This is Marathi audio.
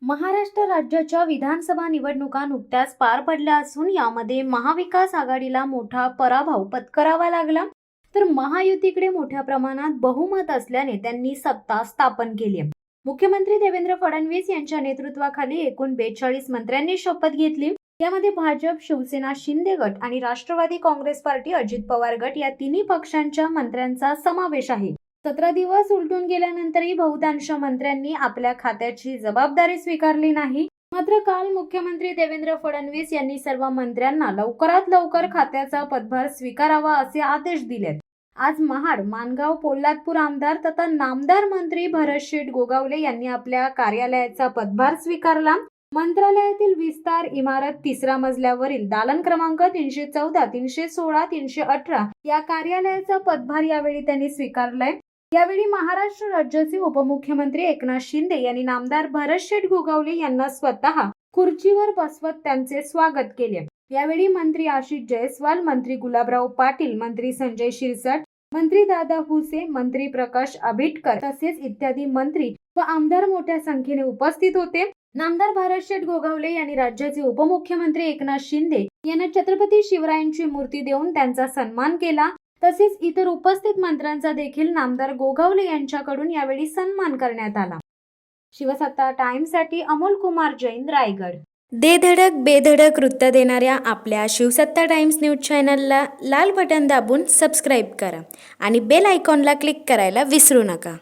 महाराष्ट्र राज्याच्या विधानसभा निवडणुका नुकत्याच पार पडल्या असून यामध्ये महाविकास आघाडीला मोठा पराभव पत्करावा लागला, तर महायुतीकडे मोठ्या प्रमाणात बहुमत असल्याने त्यांनी सत्ता स्थापन केली आहे। मुख्यमंत्री देवेंद्र फडणवीस यांच्या नेतृत्वाखाली एकूण 42 मंत्र्यांनी शपथ घेतली। यामध्ये भाजप, शिवसेना, शिंदे गट आणि राष्ट्रवादी काँग्रेस पार्टी, अजित पवार गट या तिन्ही पक्षांच्या मंत्र्यांचा समावेश आहे। 17 दिवस उलटून गेल्यानंतरही बहुतांश मंत्र्यांनी आपल्या खात्याची जबाबदारी स्वीकारली नाही। मात्र काल मुख्यमंत्री देवेंद्र फडणवीस यांनी सर्व मंत्र्यांना लवकरात लवकर खात्याचा पदभार स्वीकारावा असे आदेश दिलेत। आज महाड, माणगाव, पोलादपूर आमदार तथा नामदार मंत्री भरत गोगावले यांनी आपल्या कार्यालयाचा पदभार स्वीकारला। मंत्रालयातील विस्तार इमारत 3ऱ्या मजल्यावरील दालन क्रमांक 314, 316, 318 या कार्यालयाचा पदभार यावेळी त्यांनी स्वीकारलाय। यावेळी महाराष्ट्र राज्याचे उपमुख्यमंत्री एकनाथ शिंदे यांनी नामदार भरत गोगावले यांना स्वतः खुर्चीवर बसवत त्यांचे स्वागत केले। यावेळी मंत्री आशिष जयस्वाल, मंत्री गुलाबराव पाटील, मंत्री संजय शिरसाट, मंत्री दादा भुसे, मंत्री प्रकाश आबिटकर तसेच इत्यादी मंत्री व आमदार मोठ्या संख्येने उपस्थित होते। नामदार भरत गोगावले यांनी राज्याचे उपमुख्यमंत्री एकनाथ शिंदे यांना छत्रपती शिवरायांची मूर्ती देऊन त्यांचा सन्मान केला। तसेच इतर उपस्थित मंत्र्यांचा देखील नामदार गोगावले यांच्याकडून यावेळी सन्मान करण्यात आला। शिवसत्ता टाइम्ससाठी अमोल कुमार जैन, रायगड। दे धडक बेधडक वृत्त देणाऱ्या आपल्या शिवसत्ता टाइम्स न्यूज चॅनलला लाल बटन दाबून सबस्क्राईब करा आणि बेल आयकॉनला क्लिक करायला विसरू नका।